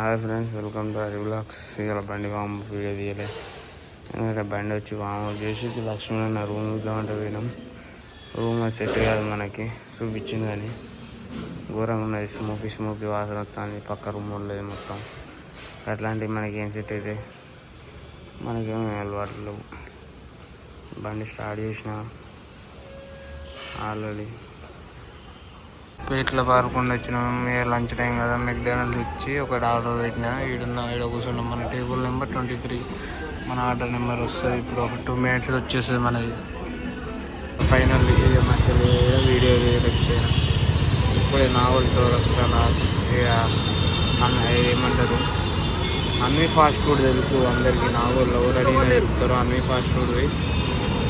Hi friends, welcome to Hari blogs. ఇలా బండి వాము వీడియో తీయలే, ఎందుకంటే బండి వచ్చి వాము చేసి లక్ష్మణ రూమ్ చూద్దామంటే పోయినాం. రూమ్ సెట్ కాదు మనకి, చూపించింది కానీ ఘోరంగా ఉన్నది. స్మోకీ వాసన వస్తుంది, పక్క రూమ్ ఉండలేదు మొత్తం. అట్లాంటివి మనకి ఏం సెట్ అయితే మనకేమో అలవాట్లు లేవు. బండి స్టార్ట్ చేసిన ఆల్రెడీ పేట్లో పారకుండా వచ్చినాం. లంచ్ టైం కదా, మెక్డానల్డ్స్ ఇచ్చి ఒకటి ఆర్డర్ పెట్టినా. ఈడ కూర్చున్నాం. మన టేబుల్ నెంబర్ 23, మన ఆర్డర్ నెంబర్ వస్తుంది. ఇప్పుడు ఒక 2 minutes వచ్చేస్తుంది మనది. ఫైనల్ మధ్యలో వీడియో చేయలేకపోయినా. ఇప్పుడే నావల్తో వస్తాను. ఏమంటారు, అన్నీ ఫాస్ట్ ఫుడ్ తెలుసు అందరికీ. నావల్ ఎవరు అడిగినా చెప్తారు. అన్నీ ఫాస్ట్ ఫుడ్ పోయి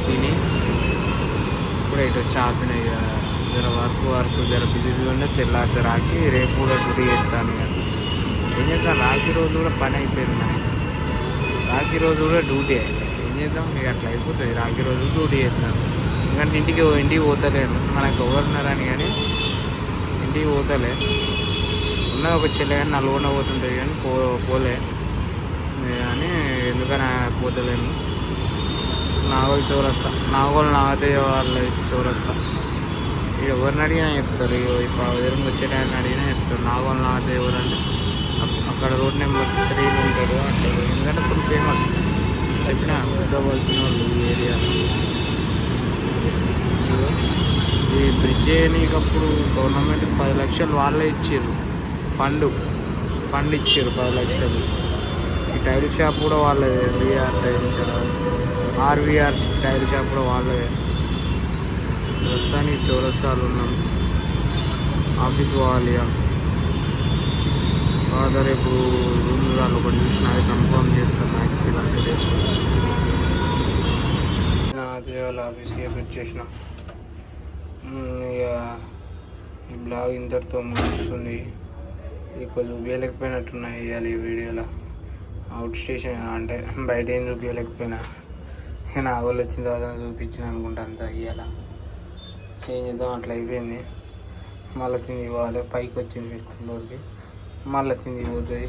తిని ఇప్పుడే ఇటు వచ్చి ఆపిన. జర వర్క్ జర బిజీగా ఉండే తెల్లారి రాకి రేపు కూడా డ్యూటీ చేస్తాను. ఏం చేద్దాం, రాఖీ రోజు కూడా పని అయిపోయింది మనకి. రాఖీ రోజు కూడా డ్యూటీ ఏం చేద్దాం, ఇక అట్లా అయిపోతుంది. రాఖీ రోజు డ్యూటీ చేస్తాను. ఎందుకంటే ఇంటికి పోతలేను, మనకు ఎవరున్నారని. కానీ ఇంటికి పోతలే. ఉన్నది ఒక చెల్లె కానీ నల్గొండ పోతుంటుంది కానీ పోలే కానీ ఎందుకని పోతలేను. నాగోల్ చౌరస్తా, నాగదేవ వాళ్ళ చౌరస్తా. ఎవరిని అడిగినా చెప్తారు. ఇప్పుడు ఎదురుగా వచ్చే టైంని అడిగినా చెప్తారు. నాగోల్ ఎవరంటే అక్కడ రోడ్ నెంబర్ 3 ఉంటాడు అంటారు. ఎందుకంటే ఫుల్ ఫేమస్. చెప్పిన పెద్దవలసిన వాళ్ళు ఈ ఏరియాలో. ఈ బ్రిడ్జ్ చేయనీకప్పుడు గవర్నమెంట్ 10 లక్షలు వాళ్ళే ఇచ్చారు. ఫండ్ ఇచ్చారు 10 లక్షలు. ఈ టైల్ షాప్ కూడా వాళ్ళదే. ఆర్వీఆర్ టైల్ షాప్ కూడా వాళ్ళదే. ప్రస్తుతానికి చౌరస్తాలు ఉన్నాం. ఆఫీస్ పోవాలి. బాగా రేపు రూమ్ వాళ్ళు ఒకటి చూసిన అది కన్ఫర్మ్ చేస్తాను. మ్యాక్స్ ఇలాంటి చేసుకుంటాను. అదే వాళ్ళ ఆఫీస్కి వచ్చేసిన. ఇక ఈ బ్లాగ్ ఇంతటితో ముగిస్తుంది. ఎక్కువ చూపించలేకపోయినట్టున్నాయి ఇవాళ ఈ వీడియోలో. అవుట్ స్టేషన్ అంటే బయట ఏం చూపించలేకపోయినా. నా వాళ్ళు వచ్చిన తర్వాత చూపించిన అనుకుంటా అంతా. ఇవాళ ఏం చేద్దాం, అట్లా అయిపోయింది. మళ్ళీ తిండి పోవాలి. పైకి వచ్చింది 5th floorకి. మళ్ళీ తిండి పోతుంది.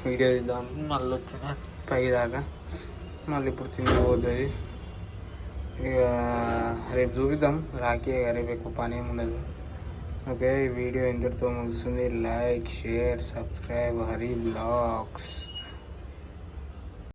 వీడియో తీద్దాం మళ్ళీ వచ్చింది పై దాకా. మళ్ళీ ఇప్పుడు తిండి పోతుంది. ఇక రేపు చూపిద్దాం. రాఖీ రేపు ఎక్కువ పని ఏమి ఉండదు. ఓకే, ఈ వీడియో ఇంతటితో ముగుస్తుంది. Like, share, subscribe Hari blogs.